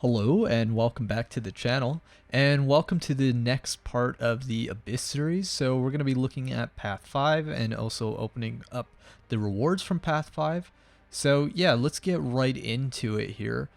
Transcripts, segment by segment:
Hello and welcome back to the channel, and welcome to the next part of the Abyss series. So we're going to be looking at Path 5 and also opening up the rewards from Path 5. So yeah, let's get right into it here.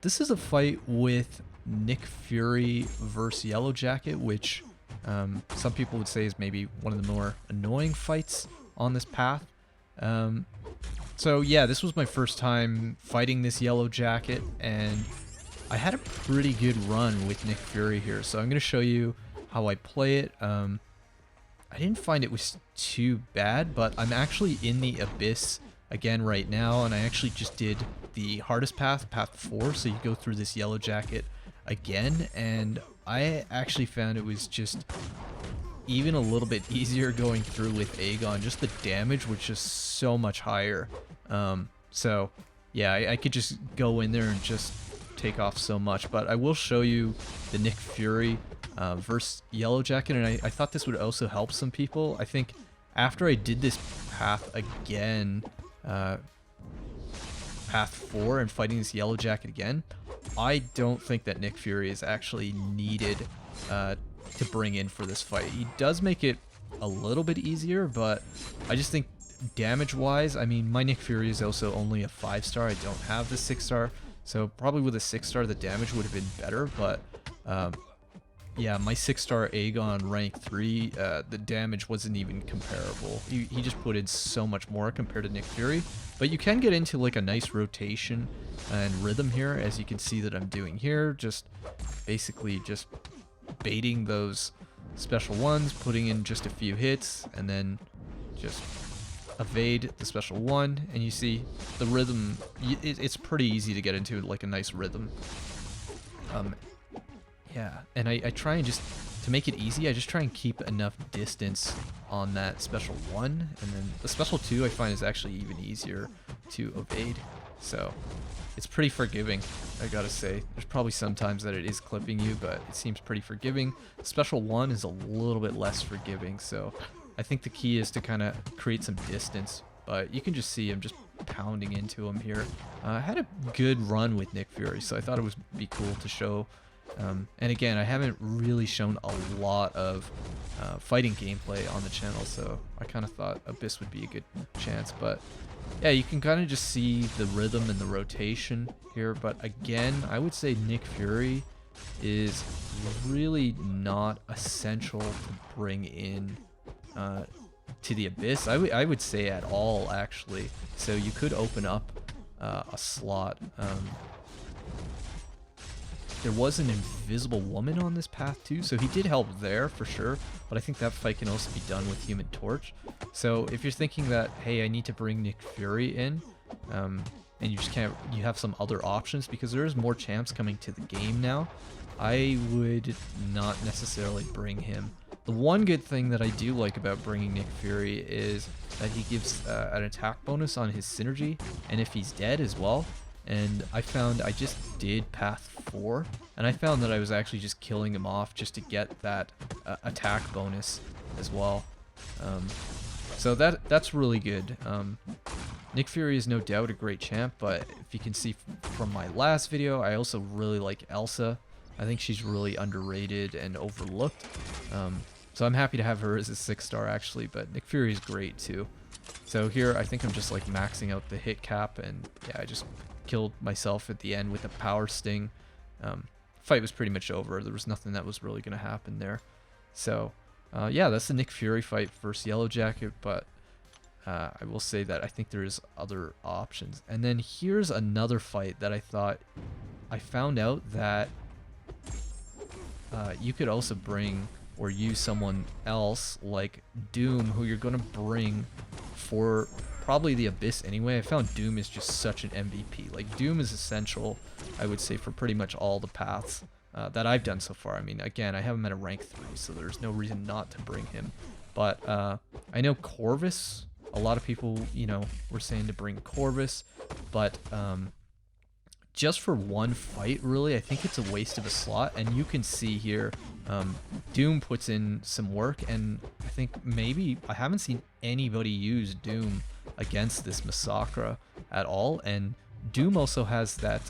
This is a fight with Nick Fury versus Yellow Jacket, which some people would say is maybe one of the more annoying fights on this path. So yeah, this was my first time fighting this Yellow Jacket, and I had a pretty good run with Nick Fury here, so I'm going to show you how I play it. I didn't find it was too bad, but I'm actually in the Abyss again right now, and I actually just did the hardest path, Path 4, so you go through this Yellow Jacket again, and I actually found it was just even a little bit easier going through with Aegon. Just the damage was just so much higher. So yeah, I could just go in there and just take off so much, but I will show you the Nick Fury versus Yellow Jacket, and I thought this would also help some people. I think after I did this path again, Path 4, and fighting this Yellow Jacket again, I don't think that Nick Fury is actually needed to bring in for this fight. He does make it a little bit easier, but I just think damage-wise, I mean, my Nick Fury is also only a 5-star. I don't have the 6-star. So probably with a 6-star, the damage would have been better, but yeah, my 6-star Aegon rank 3, the damage wasn't even comparable. He just put in so much more compared to Nick Fury, but you can get into like a nice rotation and rhythm here, as you can see that I'm doing here, just basically just baiting those special ones, putting in just a few hits, and then just evade the special one, and you see the rhythm. It's pretty easy to get into like a nice rhythm. Yeah, and I try and just, to make it easy, I just try and keep enough distance on that special one, and then the special 2 I find is actually even easier to evade. So it's pretty forgiving, I gotta say. There's probably sometimes that it is clipping you, but it seems pretty forgiving. Special 1 is a little bit less forgiving, so I think the key is to kind of create some distance, but you can just see him just pounding into him here. I had a good run with Nick Fury, so I thought it would be cool to show. And again, I haven't really shown a lot of fighting gameplay on the channel, so I kind of thought Abyss would be a good chance. But yeah, you can kind of just see the rhythm and the rotation here. But again, I would say Nick Fury is really not essential to bring in to the Abyss. I would say at all, actually. So you could open up a slot. There was an invisible woman on this path too, so he did help there for sure, but I think that fight can also be done with Human Torch. So if you're thinking that, hey, I need to bring Nick Fury in, and you just can't, you have some other options, because there is more champs coming to the game now, I would not necessarily bring him. The one good thing that I do like about bringing Nick Fury is that he gives an attack bonus on his synergy, and if he's dead as well. And I found I just did Path 4, and I found that I was actually just killing him off just to get that attack bonus as well. So that's really good. Nick Fury is no doubt a great champ, but if you can see from my last video, I also really like Elsa. I think she's really underrated and overlooked. So I'm happy to have her as a 6-star actually, but Nick Fury is great too. So here I think I'm just like maxing out the hit cap, and yeah, I just killed myself at the end with a power sting. Fight was pretty much over. There was nothing that was really going to happen there. So yeah, that's the Nick Fury fight versus Yellow Jacket, but I will say that I think there's other options. And then here's another fight that I thought, I found out that you could also bring or use someone else like Doom, who you're going to bring for probably the Abyss anyway. I found Doom is just such an MVP. Like, Doom is essential, I would say, for pretty much all the paths that I've done so far. I mean, again, I have him at a rank 3, so there's no reason not to bring him. But I know Corvus, a lot of people, you know, were saying to bring Corvus, but just for one fight, really, I think it's a waste of a slot. And you can see here, Doom puts in some work, and I think maybe I haven't seen anybody use Doom against this Masacre at all. And Doom also has that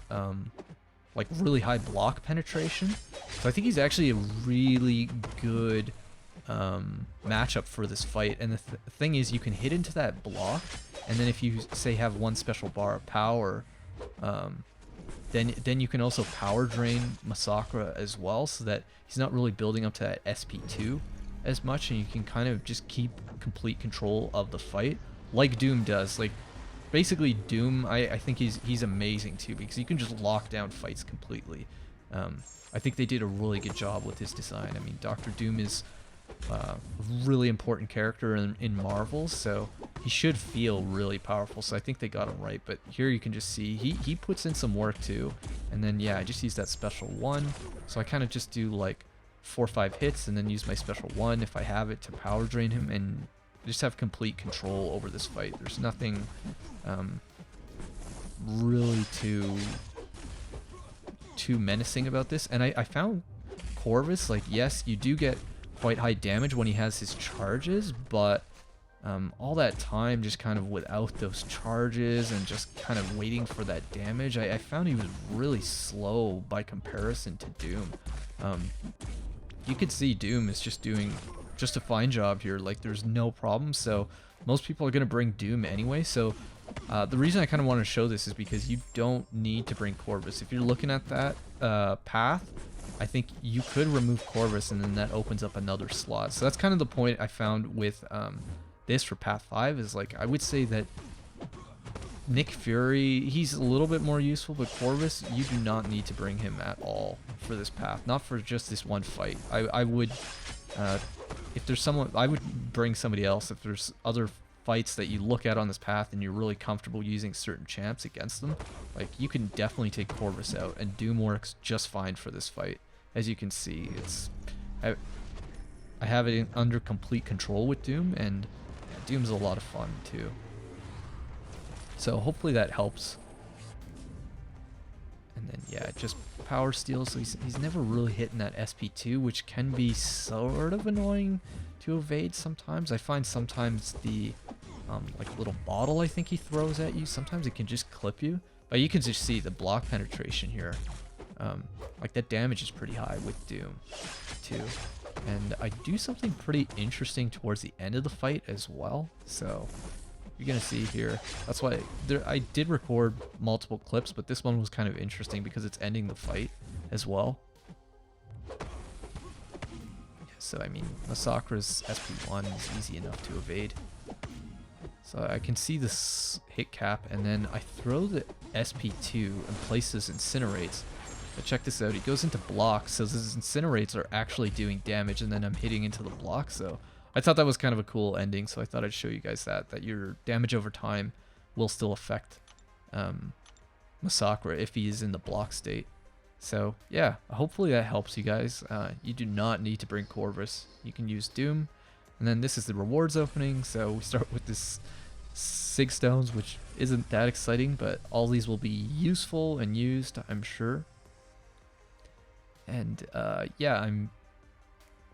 like really high block penetration. So I think he's actually a really good matchup for this fight. And the thing is, you can hit into that block, and then if you say have one special bar of power, then you can also power drain Masacre as well, so that he's not really building up to that SP2 as much, and you can kind of just keep complete control of the fight like Doom does. Like basically Doom, I think he's amazing too, because you can just lock down fights completely. I think they did a really good job with his design. I mean, Dr. Doom is a really important character in Marvel, so he should feel really powerful, so I think they got him right. But here you can just see he puts in some work too, and then yeah, I just use that special one, so I kind of just do like 4 or 5 hits and then use my special one if I have it to power drain him, and just have complete control over this fight. There's nothing really too menacing about this. And I found Corvus, like, yes, you do get quite high damage when he has his charges, but all that time just kind of without those charges and just kind of waiting for that damage, I found he was really slow by comparison to Doom. You could see Doom is just doing just a fine job here. Like, there's no problem, so most people are going to bring Doom anyway. So the reason I kind of want to show this is because you don't need to bring Corvus. If you're looking at that path, I think you could remove Corvus, and then that opens up another slot. So that's kind of the point I found with this for path 5, is like, I would say that Nick Fury, he's a little bit more useful, but Corvus, you do not need to bring him at all for this path. Not for just this one fight. I would, if there's someone, I would bring somebody else. If there's other fights that you look at on this path and you're really comfortable using certain champs against them, like, you can definitely take Corvus out, and Doom works just fine for this fight. As you can see, it's I have it under complete control with Doom, and yeah, Doom's a lot of fun too. So hopefully that helps. And then yeah, just power steal, so he's never really hitting that SP2, which can be sort of annoying to evade sometimes. I find sometimes the like little bottle I think he throws at you, sometimes it can just clip you. But you can just see the block penetration here. Like, that damage is pretty high with Doom too. And I do something pretty interesting towards the end of the fight as well. So you're gonna see here. That's why I did record multiple clips, but this one was kind of interesting because it's ending the fight as well. So I mean, Masacre's SP1 is easy enough to evade. So I can see this hit cap, and then I throw the SP2 and place this incinerates. But check this out, he goes into blocks, so his incinerates are actually doing damage, and then I'm hitting into the block. So I thought that was kind of a cool ending, so I thought I'd show you guys that your damage over time will still affect Masacre if he is in the block state. So yeah, hopefully that helps you guys. You do not need to bring Corvus. You can use Doom. And then this is the rewards opening, so we start with this 6 stones, which isn't that exciting, but all these will be useful and used, I'm sure. And yeah, I'm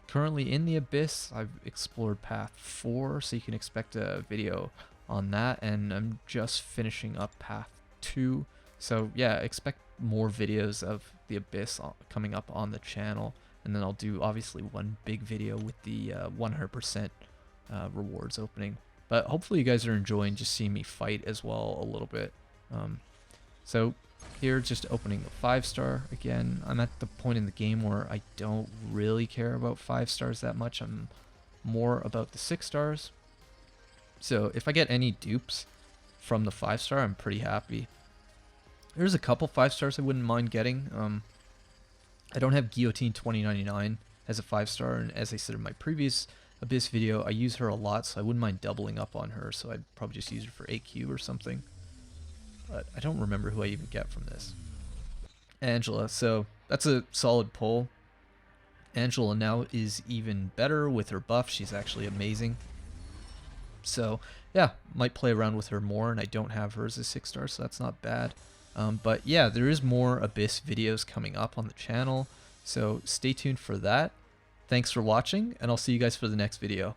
currently in the Abyss. I've explored path 4, so you can expect a video on that, and I'm just finishing up path 2. So yeah, expect more videos of the Abyss coming up on the channel, and then I'll do obviously one big video with the 100% rewards opening. But hopefully you guys are enjoying just seeing me fight as well a little bit. So here, just opening the 5-star again. I'm at the point in the game where I don't really care about 5 stars that much. I'm more about the 6 stars. So if I get any dupes from the 5-star, I'm pretty happy. There's a couple 5 stars I wouldn't mind getting. I don't have Guillotine 2099 as a 5-star, and as I said in my previous Abyss video, I use her a lot, so I wouldn't mind doubling up on her, so I'd probably just use her for AQ or something. But I don't remember who I even get from this. Angela, so that's a solid pull. Angela now is even better with her buff. She's actually amazing. So yeah, might play around with her more, and I don't have her as a 6-star, so that's not bad. But yeah, there is more Abyss videos coming up on the channel, so stay tuned for that. Thanks for watching, and I'll see you guys for the next video.